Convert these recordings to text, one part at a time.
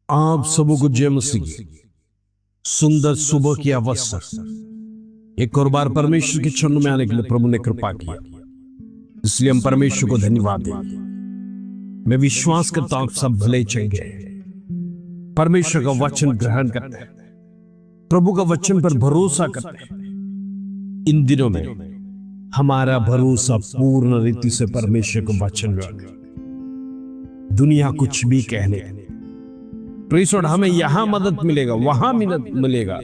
आप सबों को जय मसीह की सुंदर सुबह की अवसर एक और बार परमेश्वर के चरणों में आने के लिए प्रभु ने कृपा किया, इसलिए हम परमेश्वर को धन्यवाद दें। मैं विश्वास करता हूं सब भले चंगे परमेश्वर का वचन ग्रहण करते हैं, प्रभु का वचन पर भरोसा करते हैं। इन दिनों में हमारा भरोसा पूर्ण रीति से परमेश्वर को वचन में, दुनिया कुछ भी कहने प्रीसोड हमें यहां मदद मिलेगा, वहां मदद मिलेगा,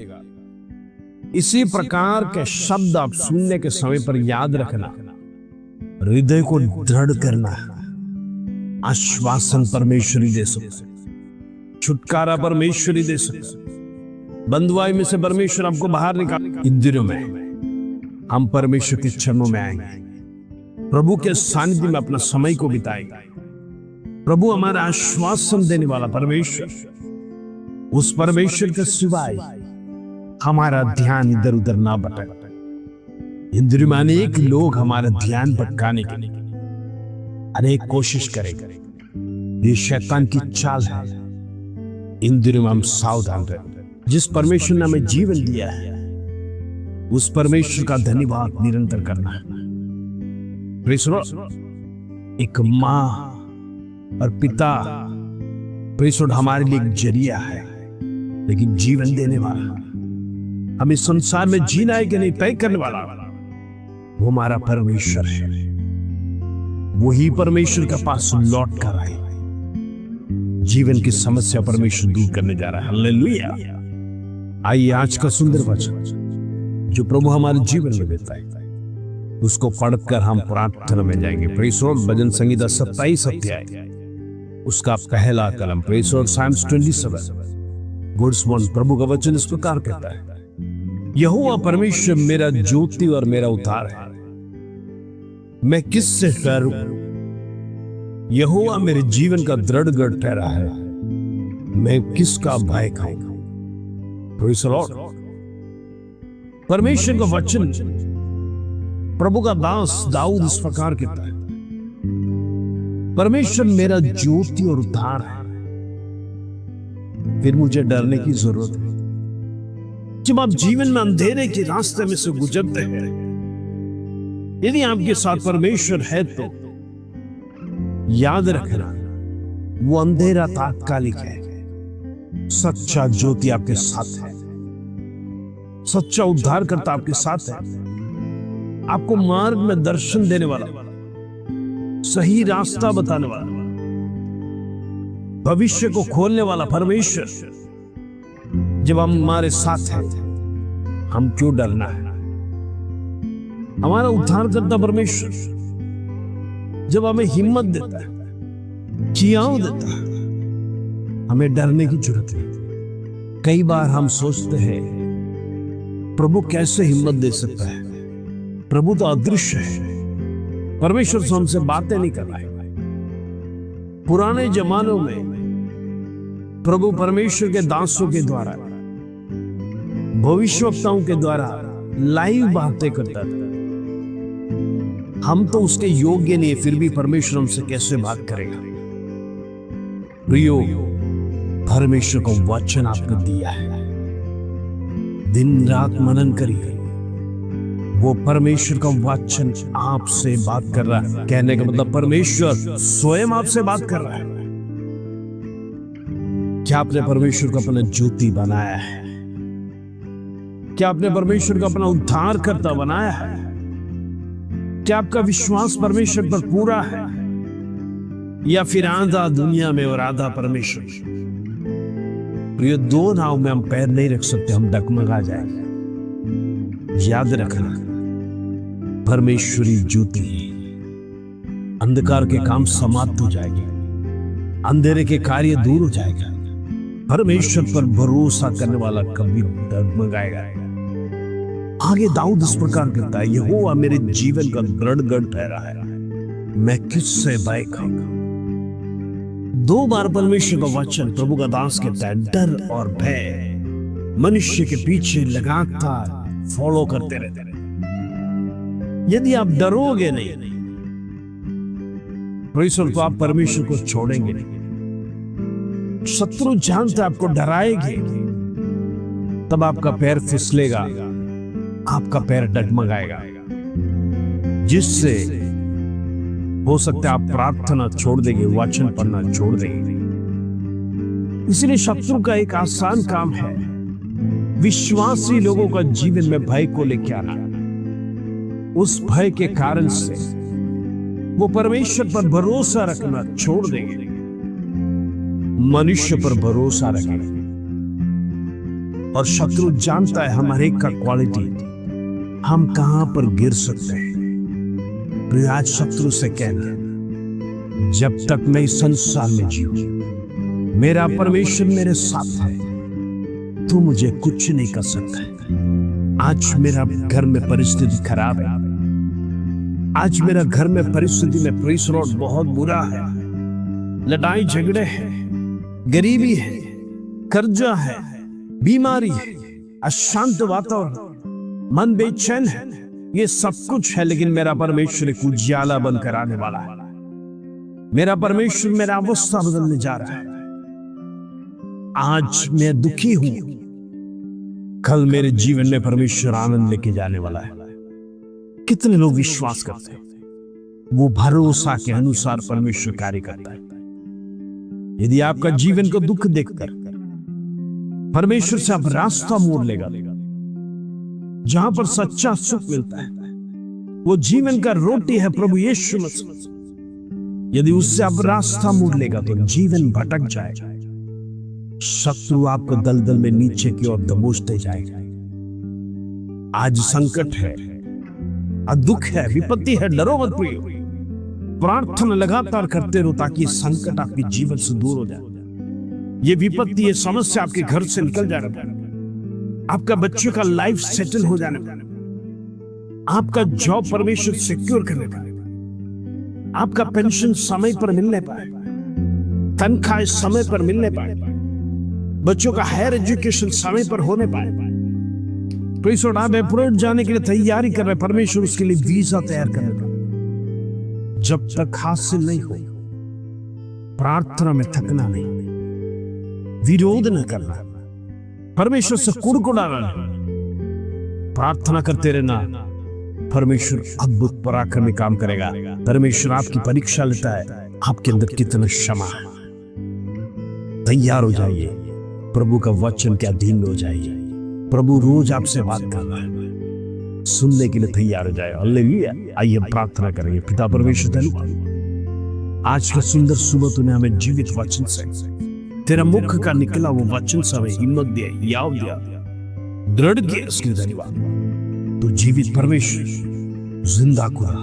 इसी प्रकार के शब्द आप सुनने के समय पर याद रखना, हृदय को दृढ़ करना। आश्वासन परमेश्वरी दे सकते, छुटकारा परमेश्वरी दे सकते, बंधुआई में से परमेश्वर आपको बाहर निकाल। इन दिनों में हम परमेश्वर के चरणों में आएंगे, प्रभु के सानिध्य में अपना समय को बिताएंगे। प्रभु हमारा आश्वासन देने वाला परमेश्वर, उस परमेश्वर के सिवाय हमारा ध्यान इधर उधर ना भटके। इन दिनों में अनेक लोग हमारा ध्यान भटकाने के लिए अनेक कोशिश करेंगे, ये शैतान की चाल है। इन दिनों में हम सावधान रहें। जिस परमेश्वर ने हमें जीवन दिया है, उस परमेश्वर का धन्यवाद निरंतर करना है। एक मां और पिता प्रेषण हमारे लिए एक जरिया है, लेकिन जीवन देने वाला, हमें संसार में जीना है कि नहीं तय करने वाला वो हमारा परमेश्वर है। वही परमेश्वर के पास लौट कर आए, जीवन की समस्या परमेश्वर दूर करने जा रहा है। हालेलुया। आइए आज का सुंदर वचन जो प्रभु हमारे जीवन में देता है, उसको पढ़कर हम प्रार्थना में जाएंगे। प्रेषण भजन संगीता 27 अध्याय उसका पहला कलम, प्रेषण साइम्स 27 गुड्स वन। प्रभु का वचन इस प्रकार कहता है, यहोवा परमेश्वर मेरा ज्योति और मेरा उद्धार है, मैं किससे डरूं? यहोवा मेरे जीवन का दृढ़ गढ़ ठहरा है, मैं किसका भय खाऊंगा? Praise the Lord. परमेश्वर का वचन प्रभु का दास दाऊद इस प्रकार कहता है, परमेश्वर मेरा ज्योति और उद्धार है, फिर मुझे डरने की जरूरत है। जब आप जीवन में अंधेरे के रास्ते में से गुजरते हैं, यदि आपके साथ परमेश्वर है तो याद रखना, वो अंधेरा तात्कालिक है, सच्चा ज्योति आपके साथ है, सच्चा उद्धारकर्ता आपके साथ है, आपको मार्ग में दर्शन देने वाला, सही रास्ता बताने वाला, भविष्य को खोलने वाला परमेश्वर जब हम हमारे साथ हैं, हम क्यों डरना है? हमारा उद्धार करता परमेश्वर जब हमें हिम्मत देता है, जियाओ देता है, हमें डरने की जरूरत नहीं। कई बार हम सोचते हैं प्रभु कैसे हिम्मत दे सकता है, प्रभु तो अदृश्य है, परमेश्वर से हमसे बातें नहीं कर रहा है। पुराने जमानों में प्रभु परमेश्वर के दासों के द्वारा, भविष्यवक्ताओं के द्वारा लाइव बातें करता था। हम तो उसके योग्य नहीं, फिर भी परमेश्वर हमसे कैसे बात करेगा? प्रियो, परमेश्वर का वचन आपको दिया है, दिन रात मनन करिए। वो परमेश्वर का वचन आपसे बात कर रहा है। कहने का मतलब परमेश्वर स्वयं आपसे बात कर रहा है। क्या आपने परमेश्वर को अपना ज्योति बनाया है? क्या आपने परमेश्वर को अपना उद्धार करता बनाया है? क्या आपका विश्वास परमेश्वर पर पूरा है, या फिर आधा दुनिया में और आधा परमेश्वर? प्रिय, दो नाव में हम पैर नहीं रख सकते, हम डगमगा जाएंगे। याद रखना, परमेश्वरी ज्योति, अंधकार के काम समाप्त हो जाएंगे, अंधेरे के कार्य दूर हो जाएगा। परमेश्वर पर भरोसा करने वाला कभी डगमगाएगा। आगे दाऊद इस प्रकार कहता है, यहोवा मेरे जीवन का दृढ़ गढ़ ठहरा है, मैं किससे भय खाऊंगा? दो बार परमेश्वर का वचन प्रभु का दास कहता है, डर और भय मनुष्य के पीछे लगातार फॉलो करते रहते हैं। यदि आप डरोगे नहीं, तो आप परमेश्वर को छोड़ेंगे नहीं। शत्रु जानते आपको डराएगी, तब आपका पैर फिसलेगा, आपका पैर डगमगाएगा, जिससे हो सकता है आप प्रार्थना छोड़ देंगे, वचन पढ़ना छोड़ देंगे। इसलिए शत्रु का एक आसान काम है विश्वासी लोगों का जीवन में भय को लेकर आना। उस भय के कारण से वो परमेश्वर पर भरोसा रखना छोड़ देंगे, मनुष्य पर भरोसा रखेंगे। और शत्रु जानता है हर एक का क्वालिटी, हम कहां पर गिर सकते हैं। तो आज शत्रु से कहना, जब तक मैं इस संसार में जीऊं, मेरा परमेश्वर मेरे साथ है, तू मुझे कुछ नहीं कर सकता है। आज मेरा घर में परिस्थिति खराब है, आज मेरा घर में परिस्थिति में प्रेस रोड बहुत बुरा है, लड़ाई झगड़े हैं, गरीबी है, कर्जा है, बीमारी है, अशांत वातावरण, मन बेचैन है, ये सब कुछ है। लेकिन मेरा परमेश्वर एक उजियाला बनकर आने वाला है। मेरा परमेश्वर मेरा अवस्था बदलने जा रहा है। आज मैं दुखी हूं, कल मेरे जीवन में परमेश्वर आनंद लेके जाने वाला है। कितने लोग विश्वास करते हैं? वो भरोसा के अनुसार परमेश्वर कार्य करता है। यदि आपका जीवन को दुख देखकर परमेश्वर से आप रास्ता मोड़ लेगा, जहां पर सच्चा सुख मिलता है, वो जीवन का रोटी है प्रभु यीशु मसीह। यदि उससे आप रास्ता मोड़ लेगा तो जीवन भटक जाएगा, शत्रु आपको दलदल में नीचे की ओर दबोचते जाएगा। आज संकट है, दुख है, विपत्ति है, डरो मत प्रियो, प्रार्थना लगातार करते रहो ताकि संकट आपके जीवन से दूर हो जाए। ये विपत्ति, ये समस्या आपके घर से निकल जाने पाए, आपका बच्चों का लाइफ सेटल हो जाने पाए, आपका जॉब परमेश्वर सिक्योर करने पाए, आपका पेंशन समय पर मिलने पाए, तनख्वाह समय पर मिलने पाए, बच्चों का हायर एजुकेशन समय पर होने पाए। प्रेषण आप अब्रॉड जाने के लिए तैयारी कर रहे, परमेश्वर उसके लिए वीजा तैयार करने पाए। जब तक हासिल नहीं हो, प्रार्थना में थकना नहीं, विरोध न करना, परमेश्वर से कुड़कुड़ाना नहीं, प्रार्थना करते रहना। परमेश्वर अद्भुत पराक्रमी काम करेगा। परमेश्वर आपकी परीक्षा लेता है, आपके अंदर कितना क्षमा है। तैयार हो जाइए, प्रभु का वचन के अधीन हो जाइए। प्रभु रोज आपसे बात कर रहा है, सुनने के लिए तैयार हो जाए। हालेलुया। आइए प्रार्थना करेंगे। पिता परमेश्वर धन्यवाद, आज का सुंदर सुबह तूने हमें जीवित वचन से, तेरा मुख का निकला वो वचन से हमें हिम्मत दिया, याव दिया, दृढ़ किया, इसके लिए धन्यवाद। तू जीवित परमेश्वर, जिंदा खुदा,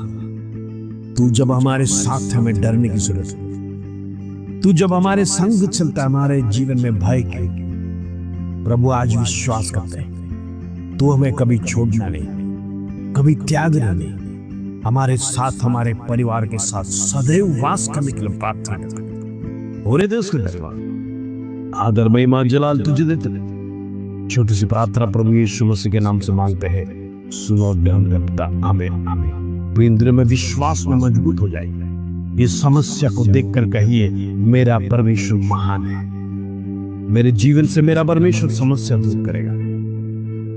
तू जब हमारे साथ हमें डरने की जरूरत है, तू जब हमारे संग चलता है हमारे जीवन में भय के, प्रभु आज विश्वास करते हैं तू हमें कभी छोड़ना नहीं, कभी त्यागना नहीं, हमारे साथ, हमारे परिवार के साथ सदैव वास करने के लिए प्रार्थना करते हैं। हो रे देश के धन्यवाद, आदर महिमा जलाल तुझे देते हैं। छोटी सी प्रार्थना प्रभु यीशु मसीह के नाम से मांगते हैं, सुनो पिता। आमीन आमीन। इंद्र में विश्वास में मजबूत हो जाएगी। इस समस्या को देखकर कहिए, मेरा परमेश्वर महान है, मेरे जीवन से मेरा परमेश्वर समस्या दूर करेगा।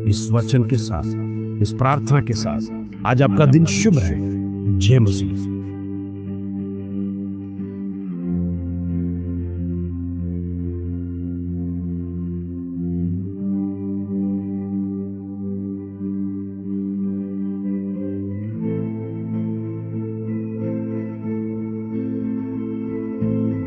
इस वचन के साथ, इस प्रार्थना के साथ आज आपका दिन शुभ है। जय मसीह।